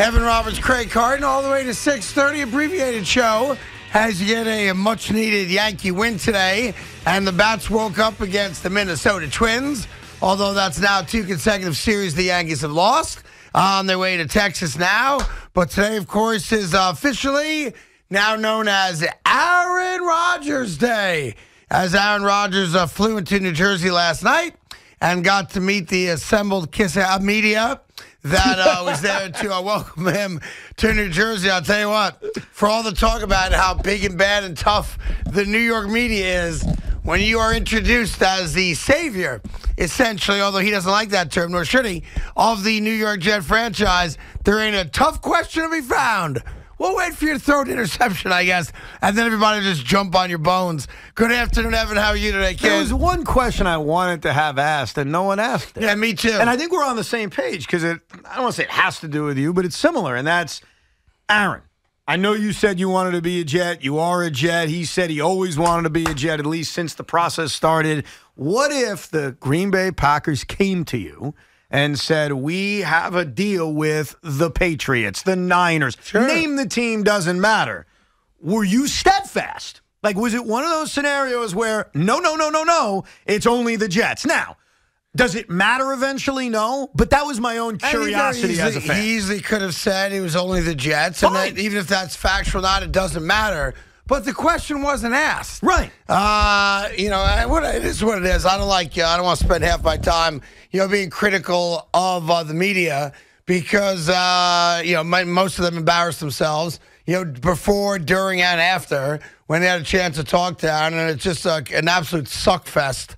Evan Roberts, Craig Carton, all the way to 6:30, abbreviated show. Has yet a much-needed Yankee win today, and the Bats woke up against the Minnesota Twins, although that's now 2 consecutive series the Yankees have lost. On their way to Texas now, but today, of course, is officially now known as Aaron Rodgers Day, as Aaron Rodgers flew into New Jersey last night and got to meet the assembled Kiss media that was there to welcome him to New Jersey. I'll tell you what, for all the talk about how big and bad and tough the New York media is, when you are introduced as the savior, essentially, although he doesn't like that term, nor should he, of the New York Jet franchise, there ain't a tough question to be found. We'll wait for you to throw an interception, I guess, and then everybody just jump on your bones. Good afternoon, Evan. How are you today, kid? There was one question I wanted to have asked, and no one asked it. Yeah, me too. And I think we're on the same page, because I don't want to say it has to do with you, but it's similar, and that's, Aaron, I know you said you wanted to be a Jet. You are a Jet. He said he always wanted to be a Jet, at least since the process started. What if the Green Bay Packers came to you and said, we have a deal with the Patriots, the Niners? Sure. Name the team, doesn't matter. Were you steadfast? Like, was it one of those scenarios where, no, it's only the Jets? Now, does it matter eventually? No. But that was my own curiosity as a fan. He easily could have said it was only the Jets. And that, even if that's factual or not, it doesn't matter. But the question wasn't asked. Right. It is what it is. I don't want to spend half my time, being critical of the media because, most of them embarrass themselves, before, during, and after when they had a chance to talk to Aaron. And it's just an absolute suck fest.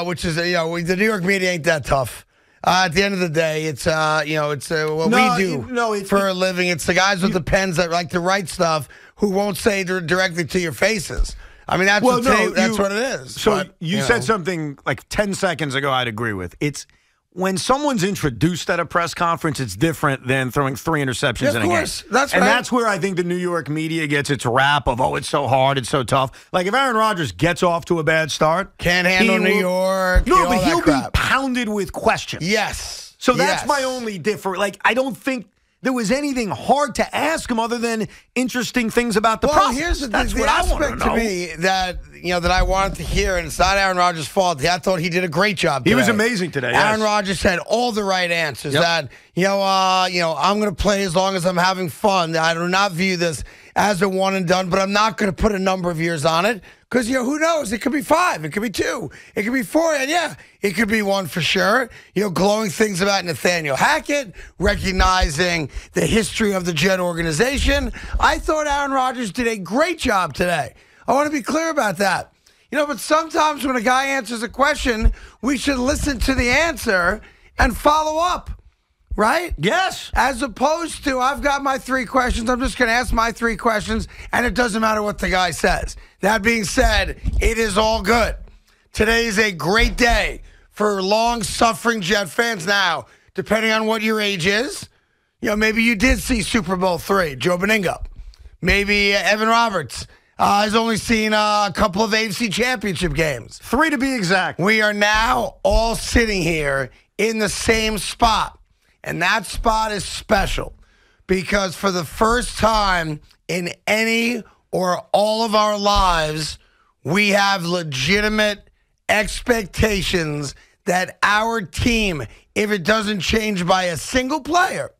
Which is, the New York media ain't that tough. At the end of the day, it's what we do for a living. It's the guys with the pens that like to write stuff who won't say directly to your faces. I mean, that's what it is. So you said something like 10 seconds ago I'd agree with. It's when someone's introduced at a press conference, it's different than throwing 3 interceptions in a game. That's right. And that's where I think the New York media gets its rap of, it's so hard, it's so tough. Like, if Aaron Rodgers gets off to a bad start. Can't handle New York. No, but he'll be pounded with questions. Yes. So that's my only difference. Like, I don't think there was anything hard to ask him other than interesting things about the process. Here's the aspect to me that that I wanted to hear, and it's not Aaron Rodgers' fault. I thought he did a great job today. He was amazing today. Aaron Rodgers had all the right answers. Yep. That I'm going to play as long as I'm having fun. I do not view this as a one and done, but I'm not going to put a number of years on it because who knows? It could be 5, it could be 2, it could be 4, and it could be 1 for sure. Glowing things about Nathaniel Hackett, recognizing the history of the Jet organization. I thought Aaron Rodgers did a great job today. I want to be clear about that. But sometimes when a guy answers a question, we should listen to the answer and follow up, right? Yes. As opposed to, I've got my 3 questions, I'm just going to ask my 3 questions, and it doesn't matter what the guy says. That being said, it is all good. Today is a great day for long-suffering Jet fans. Now, depending on what your age is, maybe you did see Super Bowl III, Joe Beningo. Maybe Evan Roberts has only seen a couple of AFC championship games. 3 to be exact. We are now all sitting here in the same spot. And that spot is special because for the first time in any or all of our lives, we have legitimate expectations that our team, if it doesn't change by a single player,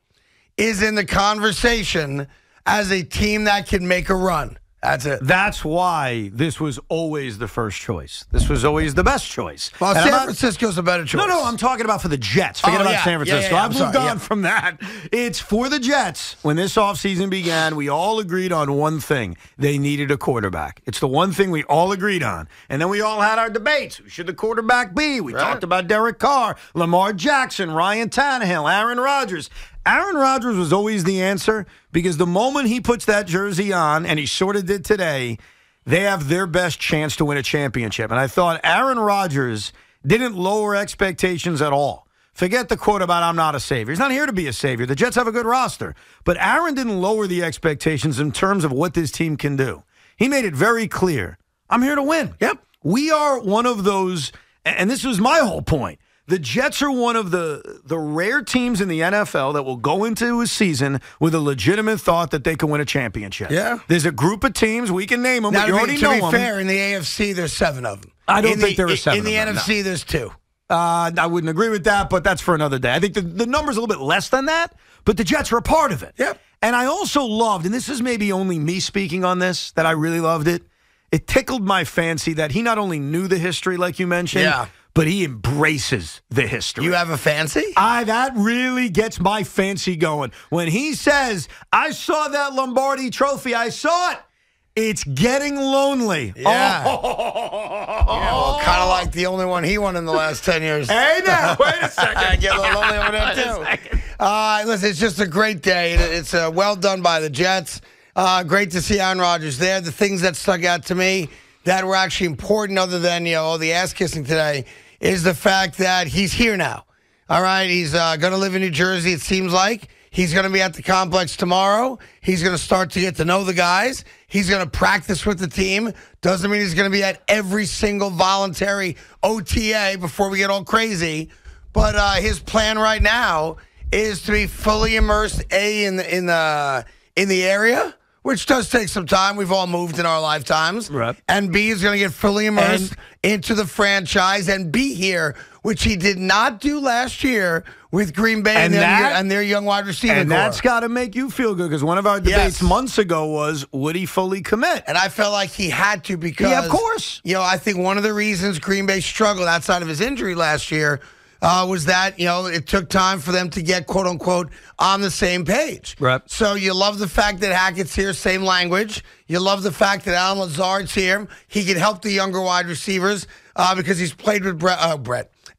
is in the conversation as a team that can make a run. That's it. That's why this was always the first choice. This was always the best choice. Well, San Francisco's a better choice. No, I'm talking about for the Jets. Forget about San Francisco. I've moved on from that. It's for the Jets. When this offseason began, we all agreed on one thing. They needed a quarterback. It's the one thing we all agreed on. And then we all had our debates. Who should the quarterback be? We talked about Derek Carr, Lamar Jackson, Ryan Tannehill, Aaron Rodgers. Aaron Rodgers was always the answer because the moment he puts that jersey on, and he sort of did today, they have their best chance to win a championship. And I thought Aaron Rodgers didn't lower expectations at all. Forget the quote about I'm not a savior. He's not here to be a savior. The Jets have a good roster. But Aaron didn't lower the expectations in terms of what this team can do. He made it very clear. I'm here to win. Yep. We are one of those, and this was my whole point. The Jets are one of the rare teams in the NFL that will go into a season with a legitimate thought that they can win a championship. Yeah. There's a group of teams, we can name them, now, but you already know them. To be fair, in the AFC, there's 7 of them. I don't think there are 7 in the NFC, there's 2. I wouldn't agree with that, but that's for another day. I think the number's a little bit less than that, but the Jets are a part of it. Yep. And I also loved, and this is maybe only me speaking on this, that I really loved it. It tickled my fancy that he not only knew the history, like you mentioned, but he embraces the history. You have a fancy? That really gets my fancy going. When he says, I saw that Lombardi trophy, I saw it. It's getting lonely. Yeah. Well, kind of like the only one he won in the last 10 years. Hey, now, wait a second. I get a little lonely over there, too. Listen, it's just a great day. It's well done by the Jets. Great to see Aaron Rodgers there. The things that stuck out to me that were actually important other than, all the ass-kissing today is the fact that he's here now. All right, he's going to live in New Jersey, it seems like. He's going to be at the complex tomorrow. He's going to start to get to know the guys. He's going to practice with the team. Doesn't mean he's going to be at every single voluntary OTA before we get all crazy. But his plan right now is to be fully immersed, in the area, which does take some time. We've all moved in our lifetimes. Right. And B is going to get fully immersed into the franchise and be here, which he did not do last year with Green Bay and their young wide receiver And core. that's got to make you feel good because one of our debates months ago was, would he fully commit? And I felt like he had to because, yeah, of course. I think one of the reasons Green Bay struggled outside of his injury last year was that, it took time for them to get, quote unquote, on the same page. Right. So you love the fact that Hackett's here, same language. You love the fact that Alan Lazard's here. He can help the younger wide receivers because he's played with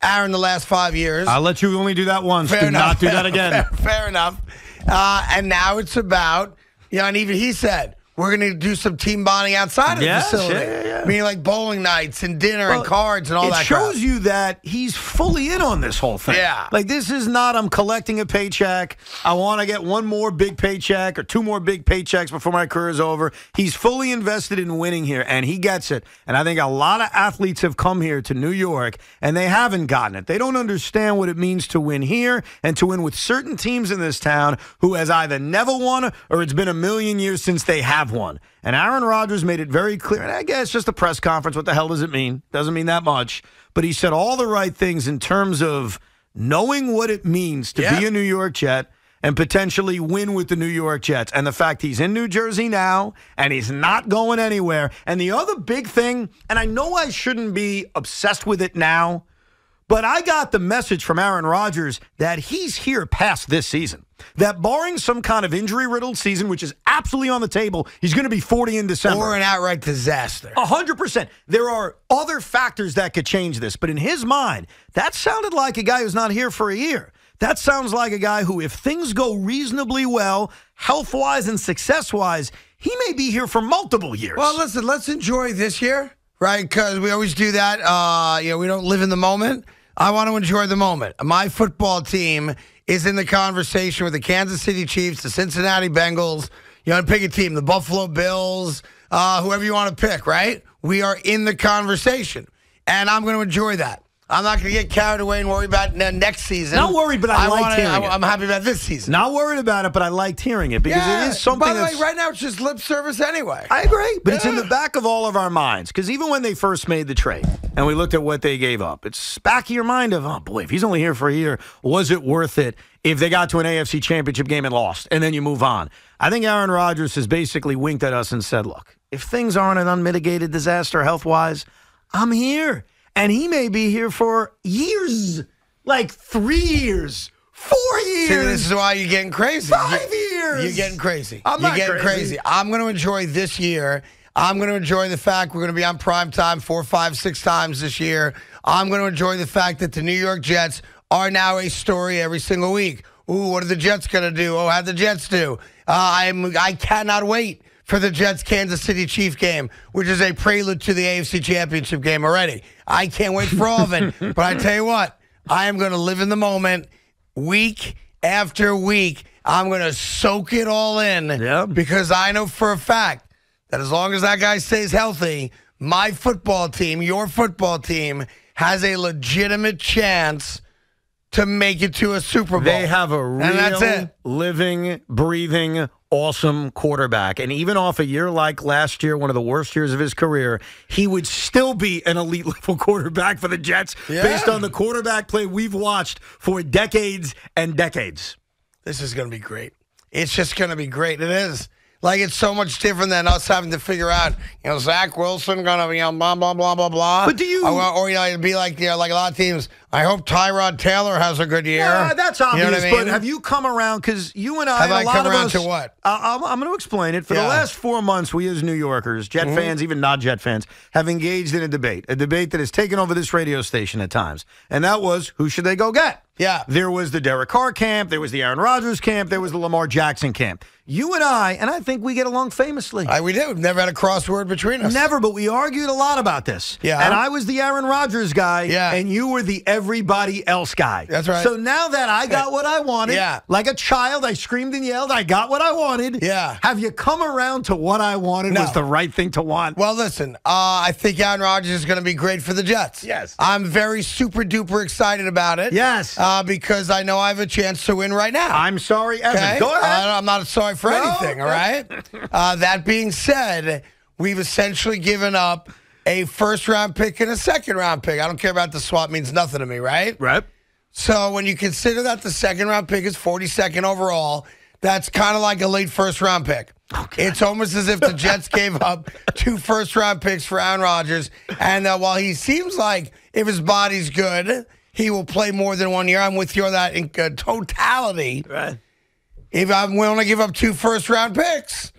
Aaron the last 5 years. I'll let you only do that once. Do not do that again. Fair enough. And now it's about, and even he said, we're going to do some team bonding outside of the facility. Yeah. Meaning like bowling nights and dinner and cards and all that It shows crap. you that he's fully in on this whole thing. Yeah. Like, this is not, I'm collecting a paycheck. I want to get one more big paycheck or 2 more big paychecks before my career is over. He's fully invested in winning here, and he gets it. And I think a lot of athletes have come here to New York, and they haven't gotten it. They don't understand what it means to win here and to win with certain teams in this town who has either never won or it's been a million years since they have won. And Aaron Rodgers made it very clear, and I guess just a press conference, what the hell does it mean? Doesn't mean that much. But he said all the right things in terms of knowing what it means to be a New York Jet and potentially win with the New York Jets. And the fact he's in New Jersey now and he's not going anywhere. And the other big thing, and I know I shouldn't be obsessed with it now, but I got the message from Aaron Rodgers that he's here past this season. That barring some kind of injury-riddled season, which is absolutely on the table, he's going to be 40 in December. Or an outright disaster. 100%. There are other factors that could change this. But in his mind, that sounded like a guy who's not here for a year. That sounds like a guy who, if things go reasonably well, health-wise and success-wise, he may be here for multiple years. Well, listen, let's enjoy this year, right? Because we always do that. We don't live in the moment. I want to enjoy the moment. My football team is in the conversation with the Kansas City Chiefs, the Cincinnati Bengals. Pick a team, the Buffalo Bills, whoever you want to pick, right? We are in the conversation, and I'm going to enjoy that. I'm not going to get carried away and worry about next season. Not worried, but I liked hearing it. I'm happy about this season. Not worried about it, but I liked hearing it because it is something by the way, right now it's just lip service anyway. I agree, but it's in the back of all of our minds because even when they first made the trade and we looked at what they gave up, it's back of your mind of, oh, boy, if he's only here for a year, was it worth it if they got to an AFC championship game and lost, and then you move on? I think Aaron Rodgers has basically winked at us and said, look, if things aren't an unmitigated disaster health-wise, I'm here. And he may be here for years, like 3 years, 4 years. See, this is why you're getting crazy. 5 years. You're getting crazy. You're getting crazy. I'm going to enjoy this year. I'm going to enjoy the fact we're going to be on prime time 4, 5, 6 times this year. I'm going to enjoy the fact that the New York Jets are now a story every single week. Ooh, what are the Jets going to do? Oh, how'd the Jets do? I cannot wait for the Jets-Kansas City Chief game, which is a prelude to the AFC Championship game already. I can't wait for all of it. But I tell you what, I am going to live in the moment week after week. I'm going to soak it all in because I know for a fact that as long as that guy stays healthy, my football team, your football team, has a legitimate chance to make it to a Super Bowl. They have a and that's real, it. living, breathing, awesome quarterback. And even off a year like last year, one of the worst years of his career, he would still be an elite-level quarterback for the Jets based on the quarterback play we've watched for decades and decades. This is going to be great. It's just going to be great. It is. Like, it's so much different than us having to figure out, Zach Wilson going to be blah, blah, blah, blah, blah. But do you... Or it'd be like, like a lot of teams, I hope Tyrod Taylor has a good year. Yeah, that's obvious. You know what I mean? But have you come around? Because you and I, have a I lot come of around us, to what? I'm going to explain it. For the last 4 months, we as New Yorkers, Jet fans, even not Jet fans, have engaged in a debate that has taken over this radio station at times. And that was, who should they go get? Yeah. There was the Derek Carr camp. There was the Aaron Rodgers camp. There was the Lamar Jackson camp. You and I think we get along famously. We do. We've never had a crossword between us. Never, but we argued a lot about this. Yeah. And I was the Aaron Rodgers guy, yeah, and you were the everybody else guy. That's right. So now that I got what I wanted, like a child, I screamed and yelled, I got what I wanted. Yeah. Have you come around to what I wanted was the right thing to want? Well, listen, I think Aaron Rodgers is going to be great for the Jets. Yes. I'm very super duper excited about it. Yes. Because I know I have a chance to win right now. I'm sorry, Evan. Okay? Go ahead. I'm not sorry for anything, all right? That being said, we've essentially given up a first-round pick and a second-round pick. I don't care about the swap. It means nothing to me, right? Right. So when you consider that the second-round pick is 42nd overall, that's kind of like a late first-round pick. Okay. It's almost as if the Jets gave up 2 first-round picks for Aaron Rodgers. And while he seems like if his body's good, he will play more than 1 year. I'm with you on that in totality. Right. If I'm willing to give up 2 first-round picks,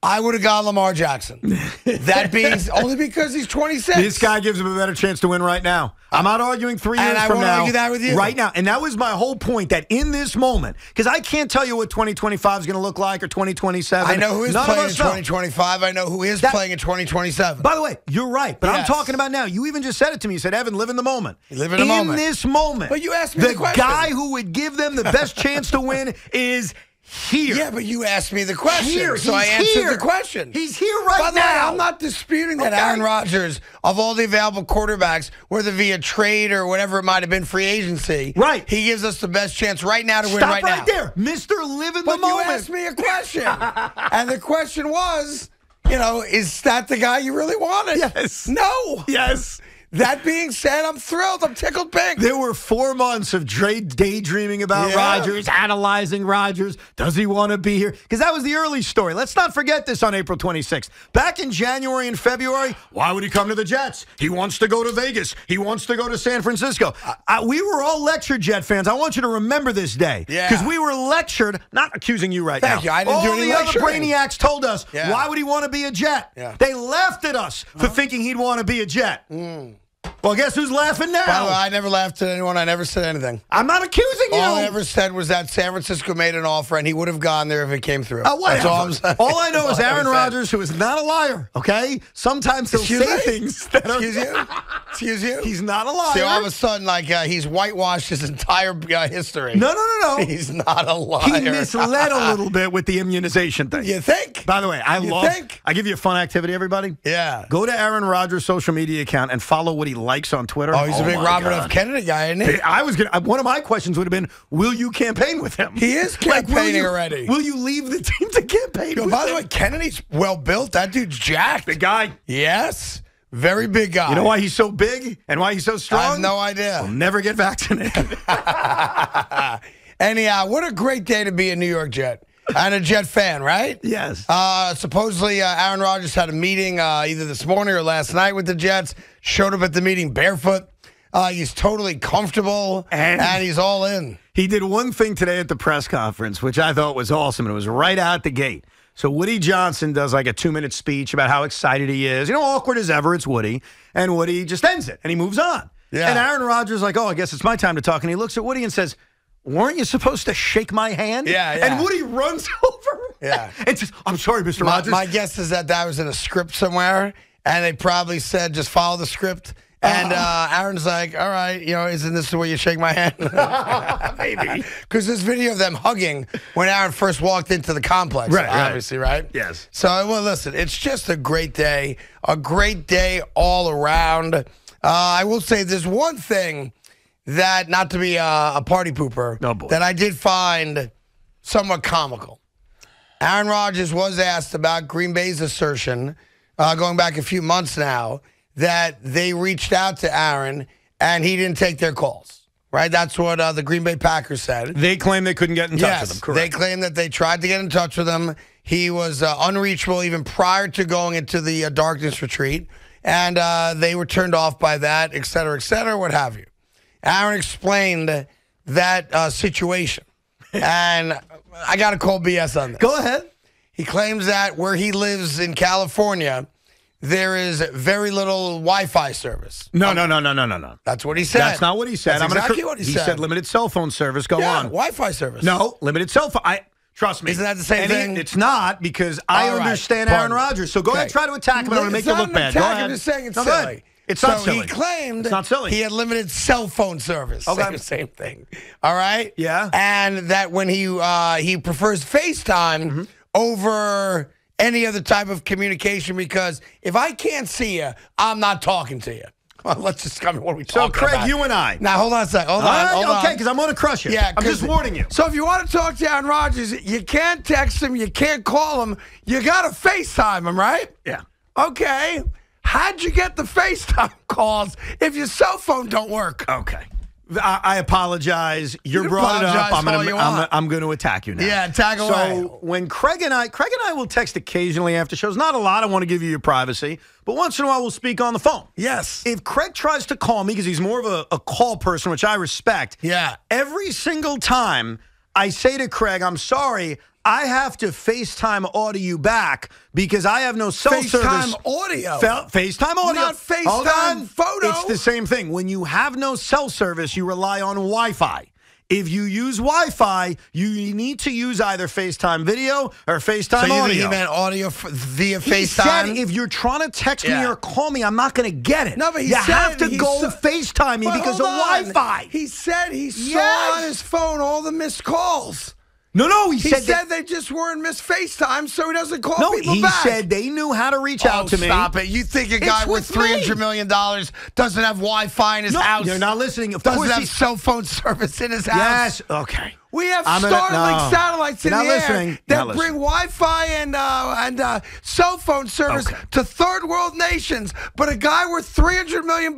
I would have got Lamar Jackson. That being only because he's 26. This guy gives him a better chance to win right now. I'm not arguing 3 years from now. I won't argue that with you. Right now. And that was my whole point, that in this moment, because I can't tell you what 2025 is going to look like or 2027. I know who is playing in 2025. I know who is playing in 2027. By the way, you're right. But I'm talking about now. You even just said it to me. You said, Evan, live in the moment. Live in the moment. In this moment. But you asked me the question. The guy who would give them the best chance to win is here. Yeah, but you asked me the question, here. so I answered the question. He's here right now. By the way, I'm not disputing that Aaron Rodgers, of all the available quarterbacks, whether via trade or whatever it might have been free agency, right, he gives us the best chance right now to win right now. There. Mr. Live in the moment. But you asked me a question, and the question was, is that the guy you really wanted? Yes. No. Yes. That being said, I'm thrilled. I'm tickled pink. There were 4 months of daydreaming about Rodgers, analyzing Rodgers. Does he want to be here? Because that was the early story. Let's not forget this on April 26th. Back in January and February, why would he come to the Jets? He wants to go to Vegas. He wants to go to San Francisco. We were all lectured, Jet fans. I want you to remember this day. Because we were lectured, not accusing you right now. Thank you. I didn't do any lecturing. All the other brainiacs told us, why would he want to be a Jet? They laughed at us for thinking he'd want to be a Jet. Well, guess who's laughing now? By the way, I never laughed at anyone. I never said anything. I'm not accusing you. All I ever said was that San Francisco made an offer, and he would have gone there if it came through. That's all I'm saying. All I know is Aaron Rodgers, who is not a liar, okay? Sometimes he'll say things that are... Excuse you? He's not a liar. See, all of a sudden, he's whitewashed his entire history. No. He's not a liar. He misled a little bit with the immunization thing. You think? By the way, I give you a fun activity, everybody. Yeah. Go to Aaron Rodgers' social media account and follow what he likes on Twitter. Oh, he's a big Robert F. Kennedy guy, isn't he? One of my questions would have been, will you campaign with him? He is campaigning already. Will you leave the team to campaign with him? By the way, Kennedy's well built. That dude's jacked. Big guy. Yes. Very big guy. You know why he's so big and why he's so strong? I have no idea. He'll never get vaccinated. Anyhow, what a great day to be a New York Jet. And a Jet fan, right? Yes. Supposedly, Aaron Rodgers had a meeting either this morning or last night with the Jets. Showed up at the meeting barefoot. He's totally comfortable, and he's all in. He did one thing today at the press conference, which I thought was awesome, and it was right out the gate. So Woody Johnson does like a 2-minute speech about how excited he is. Awkward as ever, it's Woody. And Woody just ends it, and he moves on. Yeah. And Aaron Rodgers is like, I guess it's my time to talk. And he looks at Woody and says, weren't you supposed to shake my hand? Yeah. And Woody runs over and says, I'm sorry, Mr. Rodgers. My guess is that was in a script somewhere, and they probably said, just follow the script. And Aaron's like, all right, isn't this the way you shake my hand? Maybe. Because this video of them hugging when Aaron first walked into the complex, obviously, right? Yes. So, well, listen, it's just a great day all around. I will say there's one thing that, not to be a party pooper, that I did find somewhat comical. Aaron Rodgers was asked about Green Bay's assertion, going back a few months now, that they reached out to Aaron and he didn't take their calls. Right? That's what the Green Bay Packers said. They claim they couldn't get in touch with him, correct? They claim that they tried to get in touch with him. He was unreachable even prior to going into the darkness retreat. And they were turned off by that, et cetera, what have you. Aaron explained that situation. And I got to call BS on this. Go ahead. He claims that where he lives in California, there is very little Wi-Fi service. No. That's what he said. That's not what he said. That's exactly what he said. He said limited cell phone service. Go on. Wi-Fi service. No, limited cell phone. Trust me. Isn't that the same thing? It's not, because I understand Aaron Rodgers. So go ahead and try to attack him. I'm going to make you look bad. Go ahead. I'm just saying it's silly. It's not silly. He claimed it's not silly. He had limited cell phone service. Okay. Same thing. All right? Yeah. And that when he prefers FaceTime over any other type of communication, because if I can't see you, I'm not talking to you. Well, let's just come. What are we talking about? So, Craig, you and I. Now, hold on a second. Hold on. Okay, because I'm going to crush you. Yeah, I'm just warning you. So if you want to talk to Aaron Rodgers, you can't text him, you can't call him, you got to FaceTime him, right? Yeah. Okay. How'd you get the FaceTime calls if your cell phone don't work? Okay. I apologize. You brought it up. I'm going to attack you now. Yeah, attack away. So when Craig and I will text occasionally after shows. Not a lot. I want to give you your privacy. But once in a while, we'll speak on the phone. Yes. If Craig tries to call me, because he's more of a call person, which I respect. Yeah. Every single time I say to Craig, I'm sorry, I have to FaceTime audio you back because I have no cell service. FaceTime audio? FaceTime audio. Not FaceTime photo. It's the same thing. When you have no cell service, you rely on Wi-Fi. If you use Wi-Fi, you need to use either FaceTime video or FaceTime audio. So you meant audio via FaceTime? He said if you're trying to text me or call me, I'm not going to get it. No, but you have to go FaceTime me because of Wi-Fi. He said he saw on his phone all the missed calls. No, he said they just weren't missed FaceTime, so he doesn't call people back. No, he said they knew how to reach out to me. Stop it. You think a guy worth $300 million doesn't have Wi-Fi in his house? You're not listening. Of course doesn't have cell phone service in his house? Yes. Okay. We have Starlink satellites in the air that bring Wi-Fi and cell phone service to third world nations, but a guy worth $300 million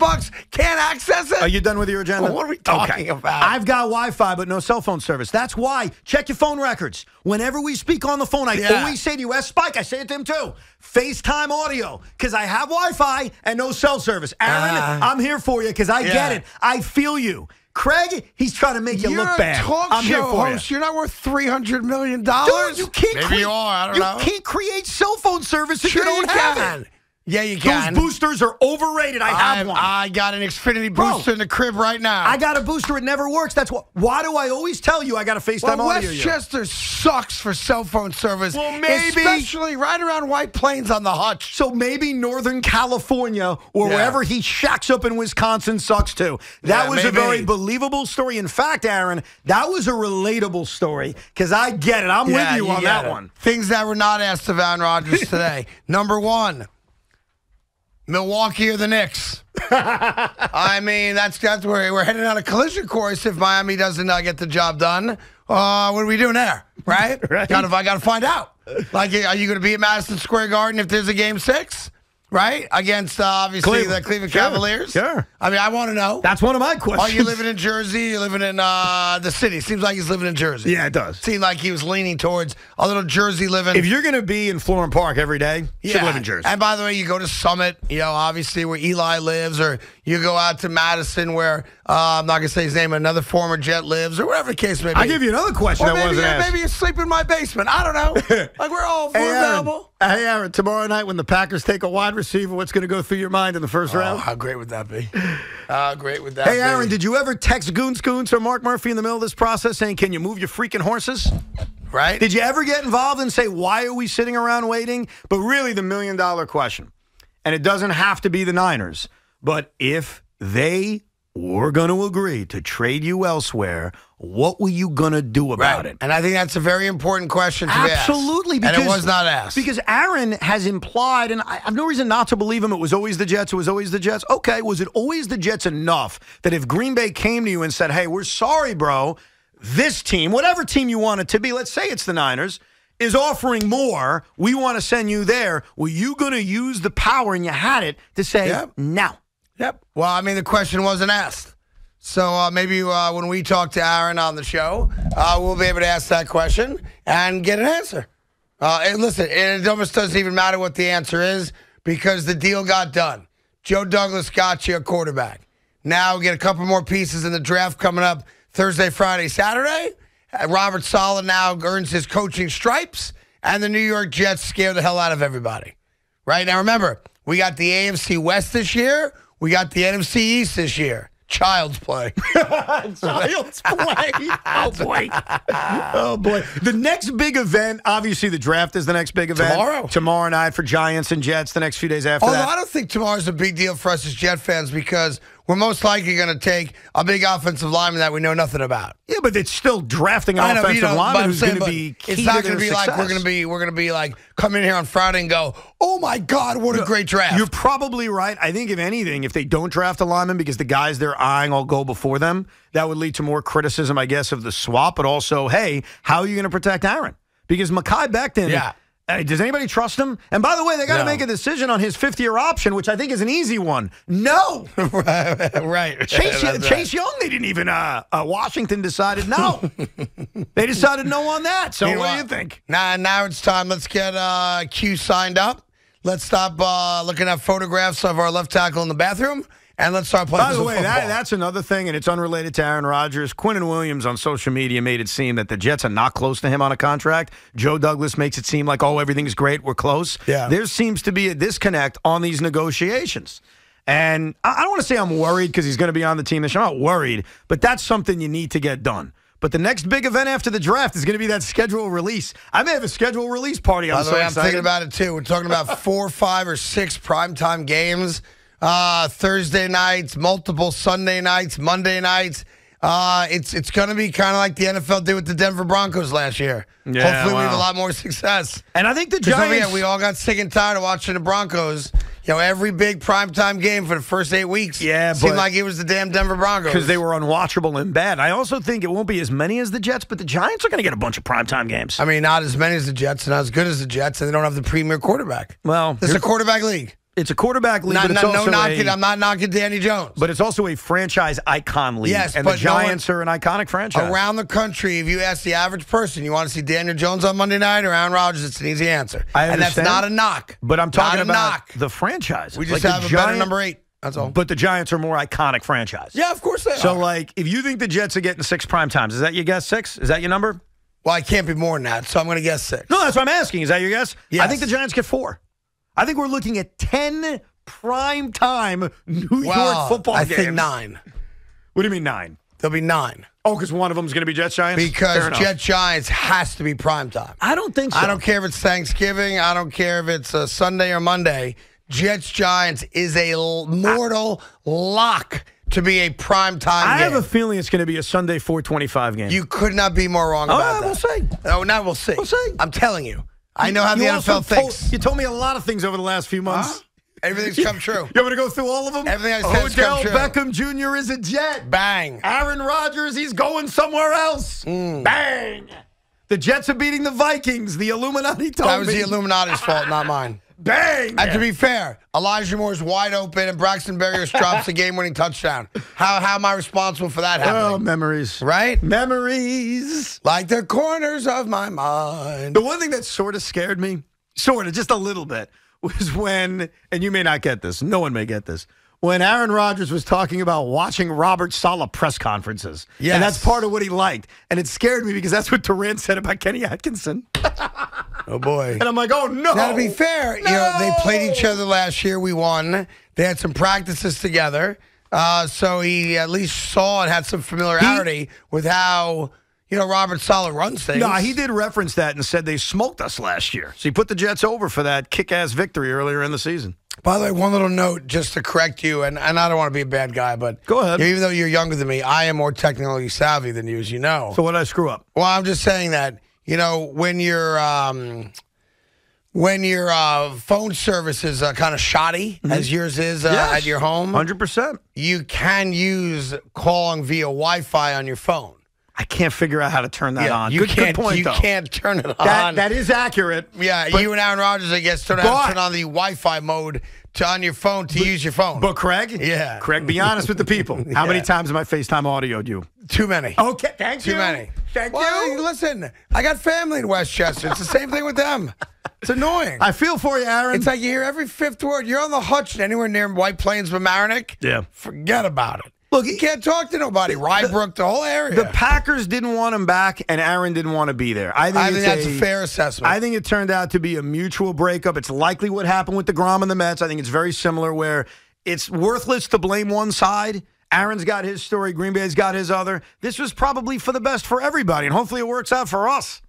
can't access it? Are you done with your agenda? What are we talking about? I've got Wi-Fi, but no cell phone service. That's why. Check your phone records. Whenever we speak on the phone, I always say to you, ask Spike, I say it to him too, FaceTime audio, because I have Wi-Fi and no cell service. Aaron, I'm here for you because I get it. I feel you. Craig, he's trying to make you look bad. You're a talk show host. You're not worth $300 million. Dude, you can't Maybe you are. I don't know. You can't create cell phone service if you don't have it. Yeah, you can. Those boosters are overrated. I have one. I got an Xfinity booster in the crib right now. I got a booster. It never works. That's why do I always tell you I got a FaceTime audio? Westchester sucks for cell phone service. Well, maybe. Especially right around White Plains on the hutch. So maybe Northern California or wherever he shacks up in Wisconsin sucks too. That was a very believable story. In fact, Aaron, that was a relatable story because I get it. I'm with you on that one. Things that were not asked of Aaron Rodgers today. Number one. Milwaukee or the Knicks? I mean, that's where we're heading on a collision course if Miami doesn't get the job done. What are we doing there, right? I got to find out. Like, are you going to be at Madison Square Garden if there's a Game 6? Right? Against, obviously, the Cleveland Cavaliers? Sure. I mean, I want to know. That's one of my questions. Are you living in Jersey? You're living in the city. Seems like he's living in Jersey. Yeah, it does. Seemed like he was leaning towards a little Jersey living. If you're going to be in Florham Park every day, you should live in Jersey. And by the way, you go to Summit, obviously where Eli lives, or you go out to Madison where, I'm not going to say his name, another former Jet lives, or whatever the case may be. I'll give you another question that wasn't asked. Maybe you sleep in my basement. I don't know. Like, we're all available. Hey, Aaron, tomorrow night when the Packers take a wide receiver, what's going to go through your mind in the first round? How great would that be? How great would that be? Hey, Aaron, did you ever text Goonscoons or Mark Murphy in the middle of this process saying, can you move your freaking horses? Right. Did you ever get involved and say, why are we sitting around waiting? But really the million-dollar question, and it doesn't have to be the Niners, but if they we're going to agree to trade you elsewhere, what were you going to do about it? And I think that's a very important question to be asked. Absolutely. And it was not asked. Because Aaron has implied, and I have no reason not to believe him, it was always the Jets, Okay, was it always the Jets enough that if Green Bay came to you and said, hey, we're sorry, bro, this team, whatever team you want it to be, let's say it's the Niners, is offering more, we want to send you there, were you going to use the power, and you had it, to say no? Yep. Well, I mean, the question wasn't asked. So maybe when we talk to Aaron on the show, we'll be able to ask that question and get an answer. And listen, it almost doesn't even matter what the answer is because the deal got done. Joe Douglas got you a quarterback. Now we get a couple more pieces in the draft coming up Thursday, Friday, Saturday. Robert Saleh now earns his coaching stripes, and the New York Jets scare the hell out of everybody. Right? Now remember, we got the AFC West this year. We got the NFC East this year. Child's play. Child's play. Oh, boy. Oh, boy. The next big event, obviously the draft is the next big event. Tomorrow night for Giants and Jets, the next few days after that. Although I don't think tomorrow's a big deal for us as Jet fans because we're most likely going to take a big offensive lineman that we know nothing about. Yeah, but it's still drafting an offensive lineman who's going to be key It's not to going to be success. like we're going to be like come in here on Friday and go, oh my God, what a great draft. You're probably right. I think if anything, if they don't draft a lineman because the guys they're eyeing all go before them, that would lead to more criticism, I guess, of the swap. But also, hey, how are you going to protect Aaron? Because Mekhi Becton. Does anybody trust him? And by the way, they got to make a decision on his fifth-year option, which I think is an easy one. No. Right. Chase Young, they didn't even, Washington decided no. They decided no on that. So what do you think? Now it's time. Let's get Q signed up. Let's stop looking at photographs of our left tackle in the bathroom. And let's start playing some football. By the way, that's another thing, and it's unrelated to Aaron Rodgers. Quinnen Williams on social media made it seem that the Jets are not close to him on a contract. Joe Douglas makes it seem like, oh, everything's great, we're close. Yeah. There seems to be a disconnect on these negotiations. And I don't want to say I'm worried because he's going to be on the team this year. I'm not worried, but that's something you need to get done. But the next big event after the draft is going to be that schedule release. I may have a schedule release party. By the way, I'm thinking about it, too. We're talking about 4, 5, or 6 primetime games. Thursday nights, multiple Sunday nights, Monday nights. It's going to be kind of like the NFL did with the Denver Broncos last year. Yeah, hopefully we have a lot more success. And I think the Giants... we all got sick and tired of watching the Broncos. You know, every big primetime game for the first 8 weeks seemed like it was the damn Denver Broncos. Because they were unwatchable and bad. I also think it won't be as many as the Jets, but the Giants are going to get a bunch of primetime games. I mean, not as many as the Jets and not as good as the Jets, and they don't have the premier quarterback. Well, it's a quarterback league. It's a quarterback league, but it's also I'm not knocking Danny Jones. But it's also a franchise icon league. Yes, and the Giants are an iconic franchise. Around the country, if you ask the average person, you want to see Daniel Jones on Monday night or Aaron Rodgers, it's an easy answer. I understand. And that's not a knock. But I'm talking about the franchise. We just have a better number 8. That's all. But the Giants are more iconic franchise. Yeah, of course they are. So, if you think the Jets are getting 6 prime times, is that your guess, 6? Is that your number? Well, I can't be more than that, so I'm going to guess 6. No, that's what I'm asking. Is that your guess? Yes. I think the Giants get 4. I think we're looking at 10 prime time New York football games. I think 9. What do you mean 9? There'll be 9. Oh, because one of them is going to be Jets Giants? Because Jets Giants has to be prime time. I don't think so. I don't care if it's Thanksgiving. I don't care if it's Sunday or Monday. Jets Giants is a mortal lock to be a prime time game. I have a feeling it's going to be a Sunday 4:25 game. You could not be more wrong about that. We'll see. Oh, now we'll see. We'll see. I'm telling you. I know how the NFL thinks. You told me a lot of things over the last few months. Everything's come true. You want me to go through all of them? Everything I said has come true. Odell Beckham Jr. is a Jet. Bang. Aaron Rodgers, he's going somewhere else. Bang. The Jets are beating the Vikings. The Illuminati told me. That was the Illuminati's fault, not mine. Bang. And to be fair, Elijah Moore's wide open and Braxton Berrios drops a game-winning touchdown. How am I responsible for that happening? Oh, memories. Right? Memories. Like the corners of my mind. The one thing that sort of scared me, just a little bit, was when, and you may not get this, no one may get this, when Aaron Rodgers was talking about watching Robert Saleh press conferences. Yes. And that's part of what he liked. And it scared me because that's what Durant said about Kenny Atkinson. Oh, boy. And I'm like, oh, no. Now, to be fair, they played each other last year. We won. They had some practices together. So he at least saw and had some familiarity with how, Robert Saleh runs things. No, he did reference that and said they smoked us last year. So he put the Jets over for that kick-ass victory earlier in the season. By the way, one little note just to correct you, and I don't want to be a bad guy, but go ahead. Even though you're younger than me, I am more technically savvy than you, as you know. So what did I screw up? Well, I'm just saying that, when your phone service is kind of shoddy, as yours is at your home, 100%, you can use calling via Wi-Fi on your phone. I can't figure out how to turn that on. Good point, though. You can't turn it on. That is accurate. Yeah, you and Aaron Rodgers, I guess, don't have to turn on the Wi-Fi mode on your phone to use your phone. But Craig? Yeah. Craig, be honest with the people. How many times have I FaceTime audioed you? Too many. Okay, thank you. Too many. Thank you. Listen, I got family in Westchester. It's the same thing with them. It's annoying. I feel for you, Aaron. It's like you hear every fifth word. You're on the Hudson, anywhere near White Plains, Mamaroneck. Yeah. Forget about it. Look, you can't talk to nobody. Rybrook, the whole area. The Packers didn't want him back, and Aaron didn't want to be there. I think that's a fair assessment. I think it turned out to be a mutual breakup. It's likely what happened with DeGrom and the Mets. I think it's very similar where it's worthless to blame one side. Aaron's got his story. Green Bay's got his other. This was probably for the best for everybody, and hopefully it works out for us.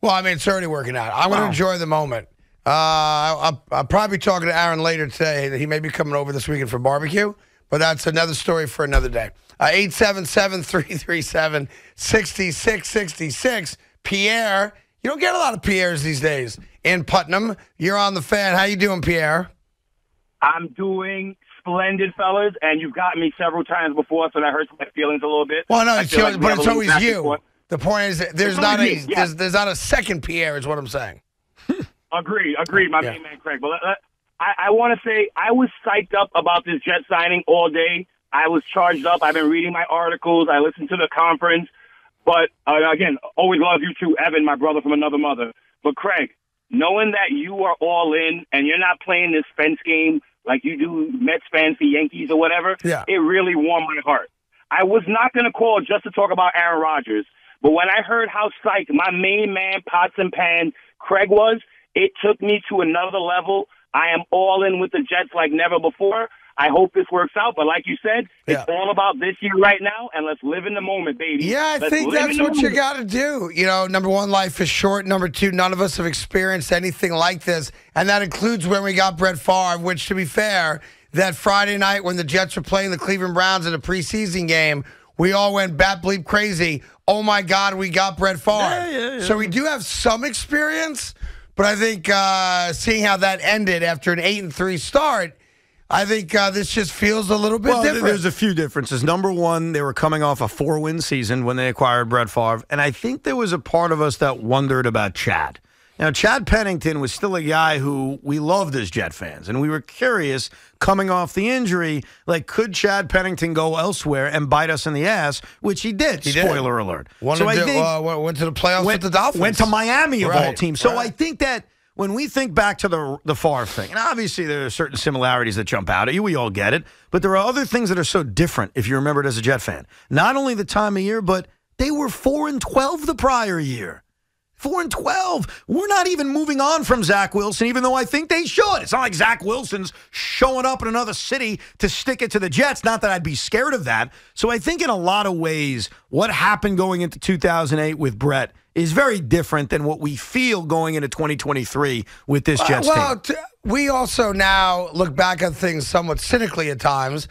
Well, I mean, it's already working out. I'm going to enjoy the moment. I'll probably be talking to Aaron later today. He may be coming over this weekend for barbecue. But that's another story for another day. 877-337-6666. Pierre, you don't get a lot of Pierres these days in Putnam. You're on the fan. How you doing, Pierre? I'm doing splendid, fellas, and you've gotten me several times before, so that hurts my feelings a little bit. Well, no, it's always you. The point is, there's not a second Pierre, is what I'm saying. Agreed, my main man, Craig. But I want to say I was psyched up about this Jet signing all day. I was charged up. I've been reading my articles. I listened to the conference. But, again, always love you too, Evan, my brother from another mother. But, Craig, knowing that you are all in and you're not playing this fence game like you do Mets fans for Yankees or whatever, it really warmed my heart. I was not going to call just to talk about Aaron Rodgers. But when I heard how psyched my main man, Pots and Pan, Craig was, it took me to another level. I am all in with the Jets like never before. I hope this works out. But like you said, it's all about this year right now, and let's live in the moment, baby. Yeah, I think that's what you got to do. Number one, life is short. Number two, none of us have experienced anything like this, and that includes when we got Brett Favre, which, to be fair, that Friday night when the Jets were playing the Cleveland Browns in a preseason game, we all went bat bleep crazy. Oh, my God, we got Brett Favre. Yeah. So we do have some experience. But I think seeing how that ended after an 8-3 start, I think this just feels a little bit different. There's a few differences. Number one, they were coming off a 4-win season when they acquired Brett Favre, and I think there was a part of us that wondered about Chad. Now, Chad Pennington was still a guy who we loved as Jet fans, and we were curious, coming off the injury, could Chad Pennington go elsewhere and bite us in the ass, which he did. Spoiler alert. Went to the playoffs with the Dolphins. Went to Miami, of all teams. So I think that when we think back to the Favre thing, and obviously there are certain similarities that jump out at you, we all get it, but there are other things that are so different if you remember it as a Jet fan. Not only the time of year, but they were 4-12 the prior year. 4-12. We're not even moving on from Zach Wilson, even though I think they should. It's not like Zach Wilson's showing up in another city to stick it to the Jets. Not that I'd be scared of that. So I think in a lot of ways, what happened going into 2008 with Brett is very different than what we feel going into 2023 with this Jets team. We also now look back at things somewhat cynically at times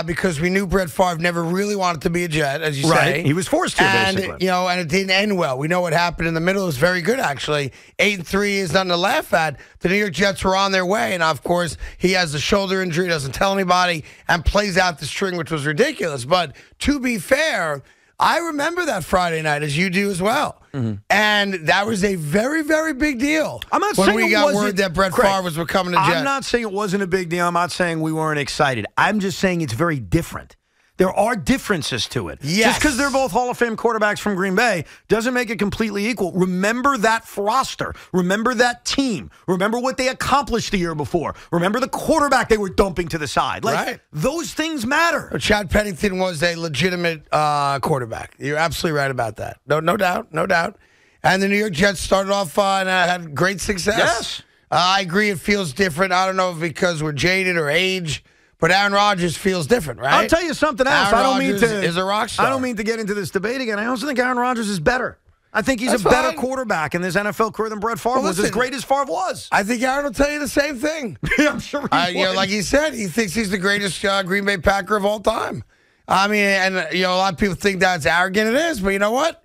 because we knew Brett Favre never really wanted to be a Jet, as you say. He was forced to, basically. And it didn't end well. We know what happened in the middle. It was very good, actually. 8-3 is nothing to laugh at. The New York Jets were on their way, and, of course, he has a shoulder injury, doesn't tell anybody, and plays out the string, which was ridiculous. But to be fair, I remember that Friday night, as you do as well. Mm-hmm. And that was a very, very big deal. I'm not saying we got word that Brett Favre was becoming a Jet. I'm not saying it wasn't a big deal. I'm not saying we weren't excited. I'm just saying it's very different. There are differences to it. Yes. Just because they're both Hall of Fame quarterbacks from Green Bay doesn't make it completely equal. Remember that roster. Remember that team. Remember what they accomplished the year before. Remember the quarterback they were dumping to the side. Those things matter. Chad Pennington was a legitimate quarterback. You're absolutely right about that. No doubt. And the New York Jets started off and had great success. Yes. I agree it feels different. I don't know if because we're jaded or age. But Aaron Rodgers feels different, right? I'll tell you something else. Aaron Rodgers is a rock star. I don't mean to get into this debate again. I also think Aaron Rodgers is better. I think he's a better quarterback in this NFL career than Brett Favre was, as great as Favre was. I think Aaron will tell you the same thing. I'm sure he would. Like he said, he thinks he's the greatest Green Bay Packer of all time. I mean, and a lot of people think that's arrogant. It is, but you know what?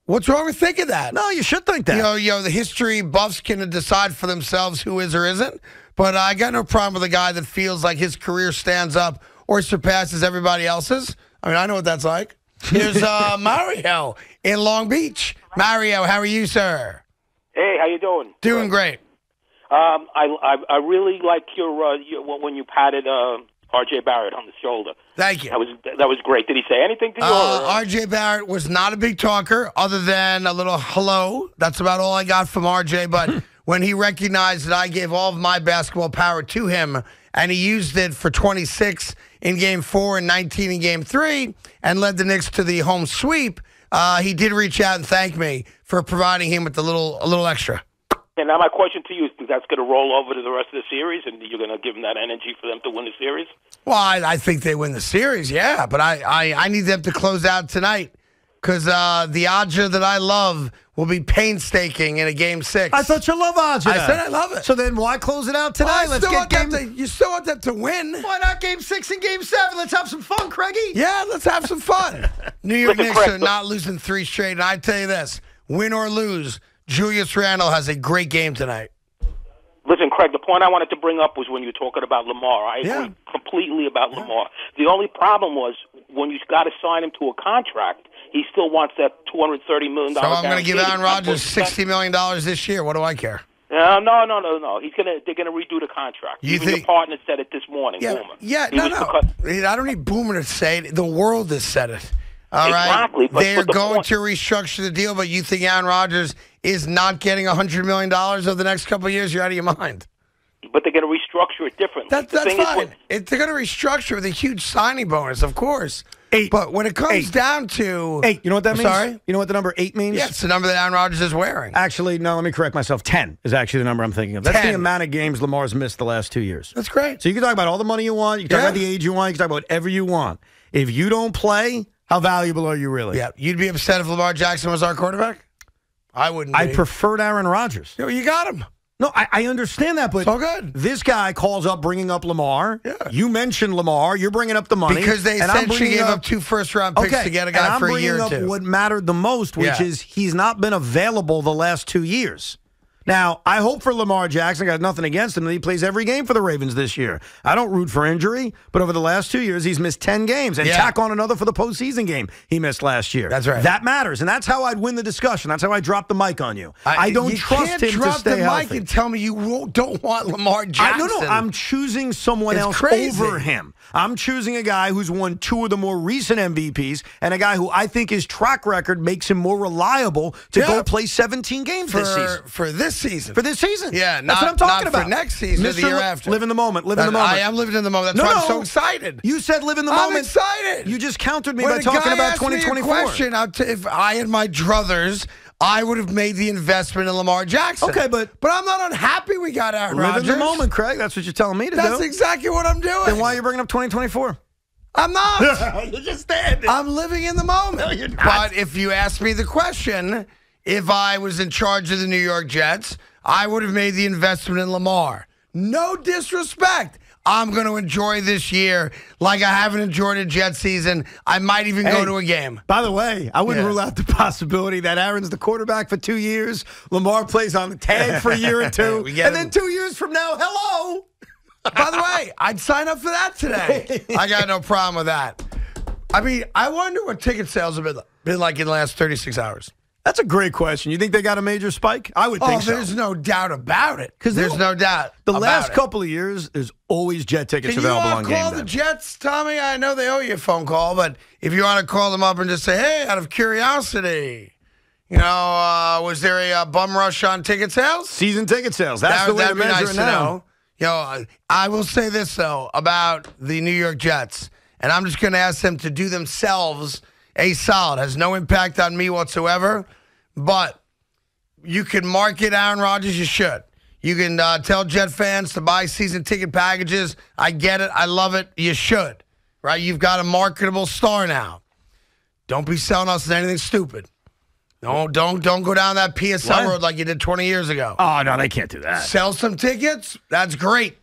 What's wrong with thinking that? No, you should think that. The history buffs can decide for themselves who is or isn't. But I got no problem with a guy that feels like his career stands up or surpasses everybody else's. I mean, I know what that's like. Here's Mario in Long Beach. Mario, how are you, sir? Hey, how you doing? Doing great. I really like your when you patted R.J. Barrett on the shoulder. Thank you. That was great. Did he say anything to you? R.J. Barrett was not a big talker other than a little hello. That's about all I got from R.J., but when he recognized that I gave all of my basketball power to him and he used it for 26 in Game 4 and 19 in Game 3 and led the Knicks to the home sweep, he did reach out and thank me for providing him with a little extra. And now my question to you is, that's going to roll over to the rest of the series, and you're going to give them that energy for them to win the series? Well, I think they win the series, yeah, but I need them to close out tonight because the Aja that I love will be painstaking in a Game 6. I thought you love Aja. I said I love it. So then why close it out tonight? You still want them to win. Why not Game 6 and Game 7? Let's have some fun, Craigie. Yeah, let's have some fun. New York Knicks are not losing 3 straight, and I tell you this, win or lose, Julius Randle has a great game tonight. Listen, Craig, the point I wanted to bring up was when you were talking about Lamar. I agree completely about Lamar. The only problem was when you got to sign him to a contract, he still wants that $230 million. So I'm going to give Aaron Rodgers $60 million this year. What do I care? No. They're gonna redo the contract. Even your partner said it this morning. Yeah, Boomer. I don't need Boomer to say it. The world has said it. All exactly, right. They're going to restructure the deal, but you think Aaron Rodgers is not getting $100 million over the next couple of years? You're out of your mind. But they're going to restructure it differently. That's fine. They're going to restructure with a huge signing bonus, of course. 8. But when it comes down to 8, you know what that means? Sorry? You know what the number 8 means? Yeah, it's the number that Aaron Rodgers is wearing. Actually, no, let me correct myself. 10 is actually the number I'm thinking of. That's 10. The amount of games Lamar's missed the last 2 years. That's great. So you can talk about all the money you want. You can talk about the age you want. You can talk about whatever you want. If you don't play, how valuable are you really? Yeah, you'd be upset if Lamar Jackson was our quarterback? I wouldn't be. I preferred Aaron Rodgers. You got him. No, I understand that, but it's all good. This guy calls up bringing up Lamar. Yeah. You mentioned Lamar. You're bringing up the money. Because they essentially gave up 2 first-round picks to get a guy for a year or two. I'm bringing up what mattered the most, which is he's not been available the last 2 years. Now, I hope for Lamar Jackson, I got nothing against him, that he plays every game for the Ravens this year. I don't root for injury, but over the last 2 years, he's missed 10 games. And tack on another for the postseason game he missed last year. That's right. That matters, and that's how I'd win the discussion. That's how I drop the mic on you. I don't trust him to stay healthy. You can't drop the mic and tell me you don't want Lamar Jackson. No, I'm choosing someone else over him. I'm choosing a guy who's won 2 of the more recent MVPs and a guy who I think his track record makes him more reliable to go play 17 games this season. For this season. For this season. Yeah, that's what I'm talking about. For next season or the year after. Live in the moment. Live in the moment. I am living in the moment. That's why I'm so excited. You said live in the moment. I'm excited. You just countered me by talking about 2024. If I had my druthers, I would have made the investment in Lamar Jackson. Okay, but I'm not unhappy we got Aaron Rodgers. Live in the moment, Craig. That's what you're telling me to do. That's exactly what I'm doing. Then why are you bringing up 2024? I'm not. You just did. I'm living in the moment. No, you're not. But if you ask me the question, if I was in charge of the New York Jets, I would have made the investment in Lamar. No disrespect. I'm going to enjoy this year like I haven't enjoyed a Jet season. I might even go to a game. By the way, I wouldn't rule out the possibility that Aaron's the quarterback for 2 years. Lamar plays on the tag for a year or two. And then 2 years from now, hello. By the way, I'd sign up for that today. I got no problem with that. I mean, I wonder what ticket sales have been like in the last 36 hours. That's a great question. You think they got a major spike? I would think so. There's no doubt about it. Because there's no doubt. The last couple of years, there's always Jet tickets available on game day. Can you call the Jets, Tommy? I know they owe you a phone call, but if you want to call them up and just say, hey, out of curiosity, was there a bum rush on ticket sales? Season ticket sales. That's the way to measure it now. I will say this, though, about the New York Jets, and I'm just going to ask them to do themselves a solid. Has no impact on me whatsoever, but you can market Aaron Rodgers, you should. You can tell Jet fans to buy season ticket packages. I get it. I love it. You should, right? You've got a marketable star now. Don't be selling us anything stupid. Don't go down that PSL road like you did 20 years ago. Oh, no, they can't do that. Sell some tickets. That's great.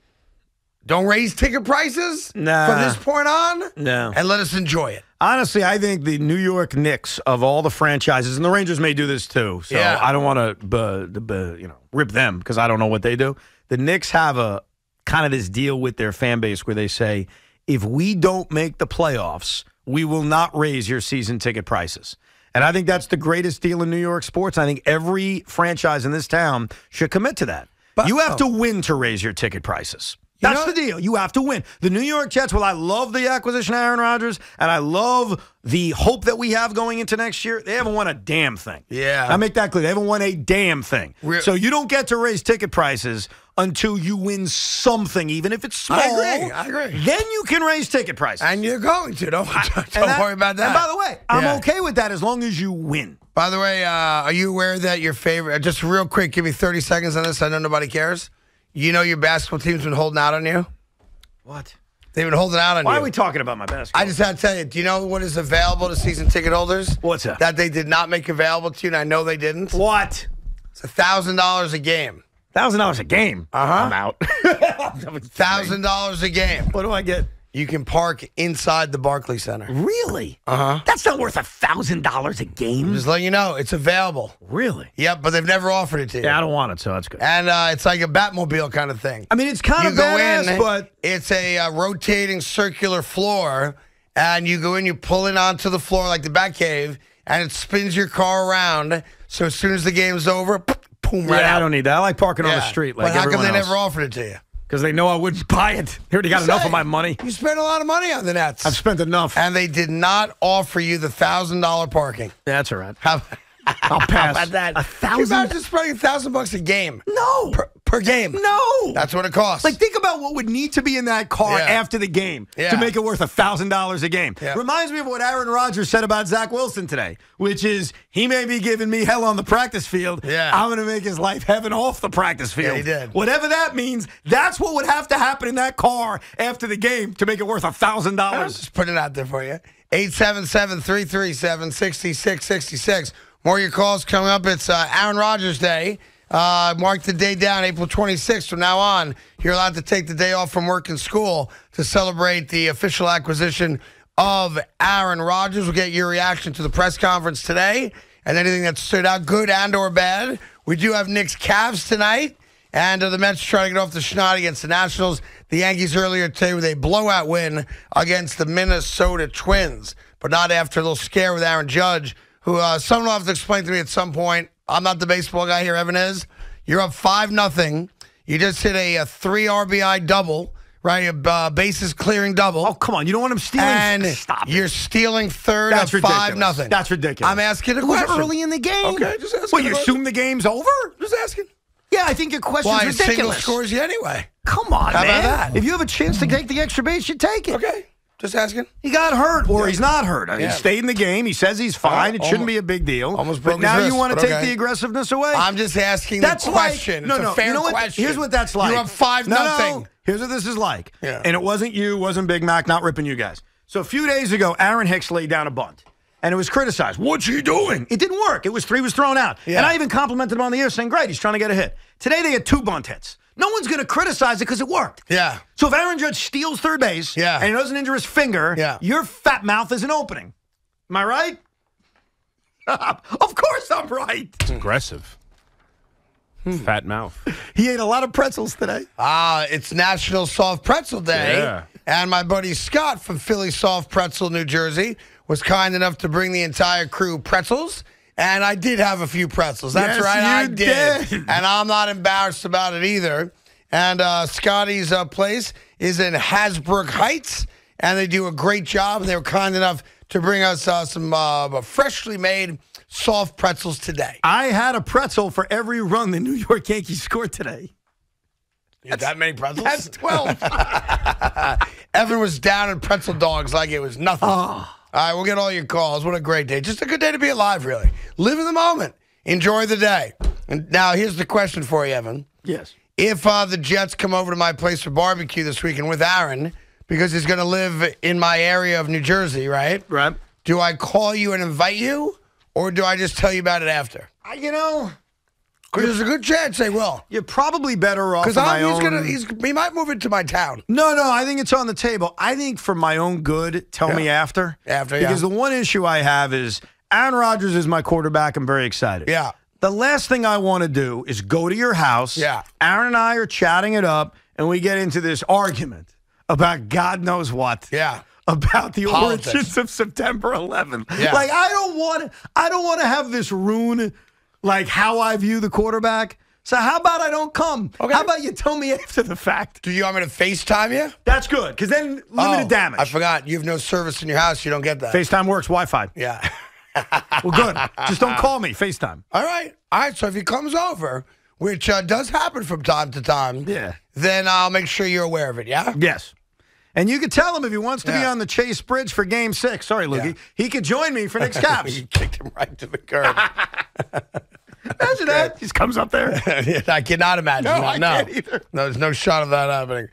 Don't raise ticket prices from this point on. No. And let us enjoy it. Honestly, I think the New York Knicks of all the franchises, and the Rangers may do this too, so I don't want to rip them because I don't know what they do. The Knicks have a kind of this deal with their fan base where they say, if we don't make the playoffs, we will not raise your season ticket prices. And I think that's the greatest deal in New York sports. I think every franchise in this town should commit to that. But you have to win to raise your ticket prices. That's the deal. You have to win. The New York Jets, well, I love the acquisition of Aaron Rodgers, and I love the hope that we have going into next year. They haven't won a damn thing. Yeah. I make that clear. They haven't won a damn thing. So you don't get to raise ticket prices until you win something, even if it's small. I agree. Then you can raise ticket prices. And you're going to. Don't worry about that. And by the way, I'm okay with that as long as you win. By the way, are you aware that your favorite, just real quick, give me 30 seconds on this. I know nobody cares. You know your basketball team's been holding out on you? What? They've been holding out on you. Why are we talking about my basketball? I just had to tell you, do you know what is available to season ticket holders? What's that? That they did not make available to you, and I know they didn't. What? It's $1,000 a game. $1,000 a game? I'm out. $1,000 a game. What do I get? You can park inside the Barclays Center. Really? That's not worth $1,000 a game. Just letting you know, it's available. Really? Yep, but they've never offered it to you. Yeah, I don't want it, so that's good. And it's like a Batmobile kind of thing. I mean, it's kind of badass, but it's a rotating circular floor, and you go in, you pull it onto the floor like the Batcave, and it spins your car around. So as soon as the game's over, boom, right out. I don't need that. I like parking on the street like everyone else. But how come they never offered it to you? Because they know I wouldn't buy it. They already got enough of my money. You spent a lot of money on the Nets. I've spent enough. And they did not offer you the $1,000 parking. That's all right. I'll pass. How about that? $1,000? Can you imagine spending $1,000 a game? No. Per game? No. That's what it costs. Like, think about what would need to be in that car after the game to make it worth $1,000 a game. Yeah. Reminds me of what Aaron Rodgers said about Zach Wilson today, which is he may be giving me hell on the practice field. Yeah. I'm going to make his life heaven off the practice field. Yeah, he did. Whatever that means, that's what would have to happen in that car after the game to make it worth $1,000. Just put it out there for you. 877-337-6666. More of your calls coming up. It's Aaron Rodgers Day. Mark the day down, April 26th. From now on, you're allowed to take the day off from work and school to celebrate the official acquisition of Aaron Rodgers. We'll get your reaction to the press conference today and anything that stood out, good and or bad. We do have Knicks Cavs tonight, and the Mets trying to get off the schneid against the Nationals. The Yankees earlier today with a blowout win against the Minnesota Twins, but not after a little scare with Aaron Judge, who someone will have to explain to me at some point. I'm not the baseball guy here, Evan is. You're up 5-0. You just hit a 3 RBI double, right? A bases clearing double. Oh, come on. You don't want him stealing? And stop you're stealing third of 5-0. That's ridiculous. I'm asking a question. It was early in the game. Okay, just asking. Well, you assume the game's over? Just asking. Yeah, I think your question's ridiculous. Single scores you anyway. Come on, How man. about that? If you have a chance to take the extra base, you take it. Okay. Just asking. He got hurt, or he's not hurt. He stayed in the game. He says he's fine. It shouldn't be a big deal. Almost broke his his wrist, you want to take the aggressiveness away? I'm just asking the question. It's a fair question. Here's what that's like. You're up 5-0. No. Here's what this is like. Yeah. And it wasn't you, wasn't Big Mac, not ripping you guys. So a few days ago, Aaron Hicks laid down a bunt. And it was criticized. What's he doing? It didn't work. He was thrown out. Yeah. And I even complimented him on the air saying, great, he's trying to get a hit. Today they had 2 bunt hits. No one's going to criticize it because it worked. Yeah. So if Aaron Judge steals third base and he doesn't injure his finger, your fat mouth is an opening. Am I right? Of course I'm right. It's aggressive. Fat mouth. He ate a lot of pretzels today. It's National Soft Pretzel Day. Yeah. And my buddy Scott from Philly Soft Pretzel, New Jersey, was kind enough to bring the entire crew pretzels. And I did have a few pretzels. That's right, I did. And I'm not embarrassed about it either. And Scotty's place is in Hasbrook Heights, and they do a great job. And they were kind enough to bring us some freshly made soft pretzels today. I had a pretzel for every run the New York Yankees scored today. That many pretzels? That's 12. Evan was down in pretzel dogs like it was nothing. All right, we'll get all your calls. What a great day. Just a good day to be alive, really. Live in the moment. Enjoy the day. And now, here's the question for you, Evan. Yes. If the Jets come over to my place for barbecue this weekend with Aaron, because he's going to live in my area of New Jersey, right? Right. Do I call you and invite you, or do I just tell you about it after? Because there's a good chance they will. You're probably better off. Because he might move into my town. No, I think it's on the table. I think for my own good, tell me after. Because the one issue I have is Aaron Rodgers is my quarterback. I'm very excited. Yeah. The last thing I want to do is go to your house. Yeah. Aaron and I are chatting it up, and we get into this argument about God knows what. Yeah. About the Politics. origins of September 11th. Yeah. Like, I don't want to have this ruin like how I view the quarterback. So how about I don't come? Okay. How about you tell me after the fact? Do you want me to FaceTime you? That's good, because then limited damage. I forgot. You have no service in your house. You don't get that. FaceTime works, Wi-Fi. Yeah. Well, good. Just don't call me. FaceTime. All right. So if he comes over, which does happen from time to time, then I'll make sure you're aware of it, yeah? Yes. And you could tell him if he wants to be on the Chase Bridge for Game 6. Sorry, Lukey. He could join me for Knicks Caps. You kicked him right to the curb. Imagine that. He just comes up there. I cannot imagine that. I can't either. No, there's no shot of that happening.